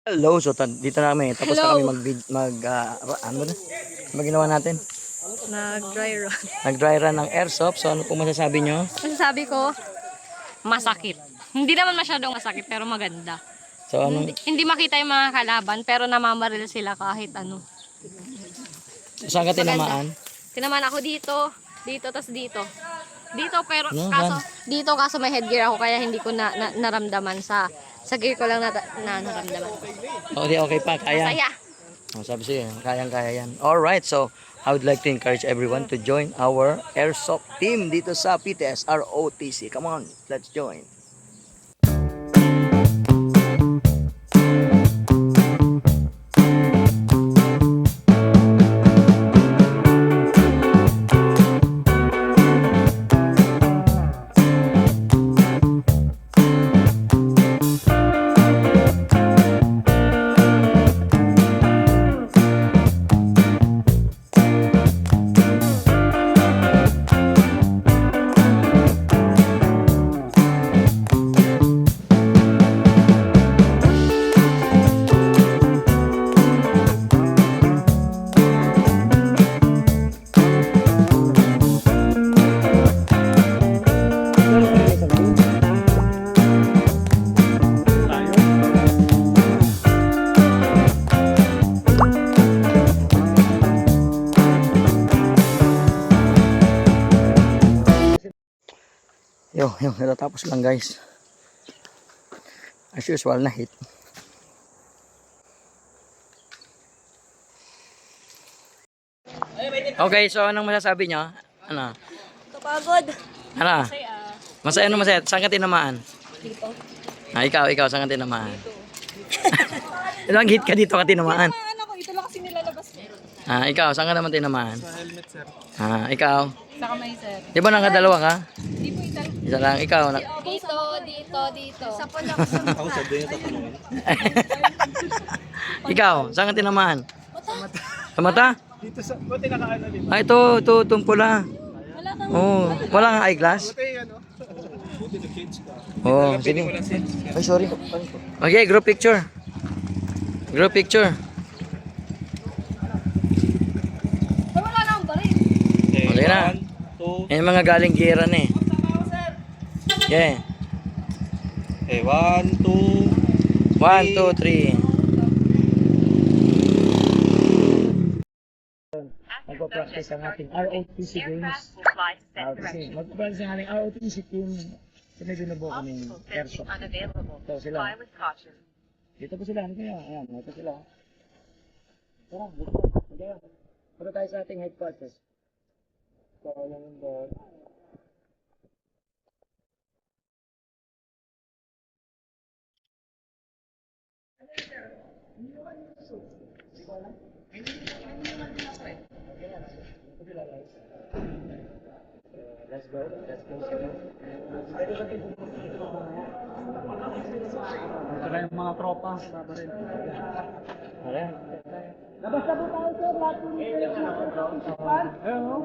Hello, so dito na kami. Tapos na kami Hello. ano na? Ano ginawa natin? Nag-dry run. Nag-dry run ng airsoft. So ano po masasabi nyo? Masasabi ko, masakit. Hindi naman masyadong masakit, pero maganda. So anong, Hindi makita yung mga kalaban, pero namamaril sila kahit ano. saan ka Maganda. tinamaan? Tinaman ako dito, tas dito. Dito, pero Ano, kaso may headgear ako, kaya hindi ko naramdaman sa gear ko lang naramdaman. Okay, okay pa, kaya. Masaya. Oh, sabi siya, kayang-kaya yan. Alright, so I would like to encourage everyone to join our airsoft team dito sa PTS ROTC. Come on, let's join. Yung natatapos lang guys. As usual na hit. Okay, so anong masasabi nyo? Ano? Kapagod. Ano? Masaya, ano masaya? Saan ka tinamaan? Dito. Ikaw, saan ka tinamaan? Ilang hit ka dito ka tinamaan? Ako, ito lang kasi nilalabas ko. Ikaw, saan ka naman tinamaan? Sa helmet, sir. Ikaw? Sa kamay, sir. Di ba nakadalawa ka? Di po isa. Isa lang, ikaw. Dito. Isa po lang sa Ako sa doon yung tatanungin. Ikaw, saan ka tinamaan? Sa mata? Dito sa, buti nakaano din. Itong pula. Wala kang Oh, wala kang eyeglass? Buti ano. Buti nag-change ka. Oh, Pwede sige. ko lang sense. Ay, sorry. Okay, group picture. Group picture. wala nang baril. Okay na. 1, 2. Yan yung mga galing gera na eh. Okay. Okay, 1, 2. 1, 2, 3. Magpa-practice ang ating ROTC games. Magpa-practice ang ating ROTC team. So may binubuo kami airsoft. Ito sila. Dito po sila. Ano kaya? Ayan, ito sila. Tara, dito. Dito. Punta tayo sa ating headquarters. So, yung doon. Let's go. Tara yung mga tropa. Ayan. Labas na po tayo, sir. Lahat po nito.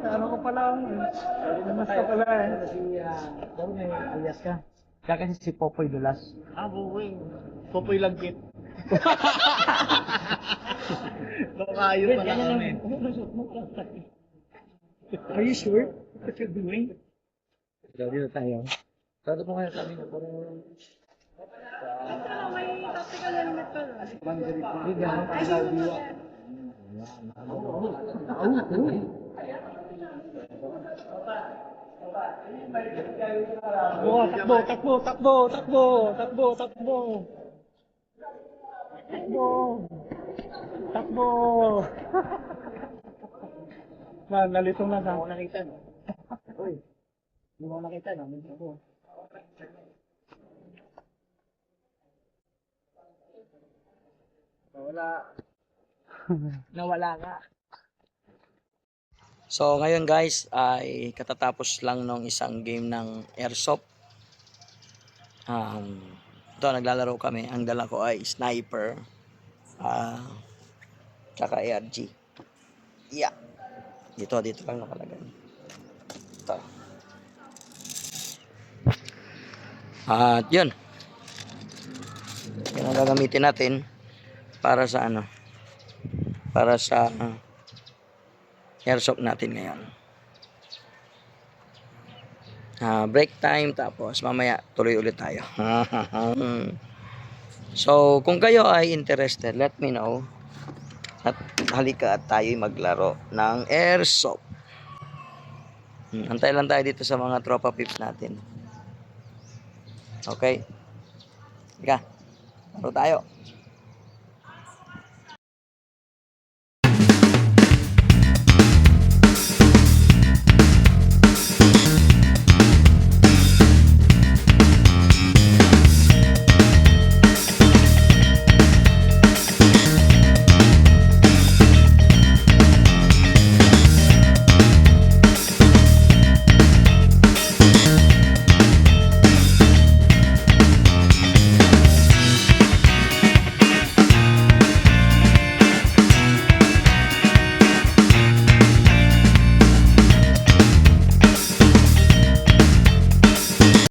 Ano ko pala. Namas ka pala eh. Daw may alias ka. Kaya kasi si Popoy Dulas. Buwing. Popoy lagkit. Baka ayun pala kami. Are you sure what you're doing? So, dito tayo. Sabi po kayo sabi na parang... May tactical helmet pa. Takbo. Nalitong na Ako nakita, no? Uy, hindi mo nakita, no? Minsan ko. Nawala ka. So ngayon guys ay katatapos lang ng isang game ng airsoft. Ito naglalaro kami. Ang dala ko ay sniper. Tsaka ARG. Yeah. Dito lang nakalagay. Ito. At yun. Yan ang gagamitin natin. para sa ano, para sa airsoft natin ngayon. Break time, tapos mamaya tuloy ulit tayo. So, kung kayo ay interested, let me know. At halika at tayo maglaro ng airsoft. Antay lang tayo dito sa mga tropa pips natin. Okay? Ika, laro tayo.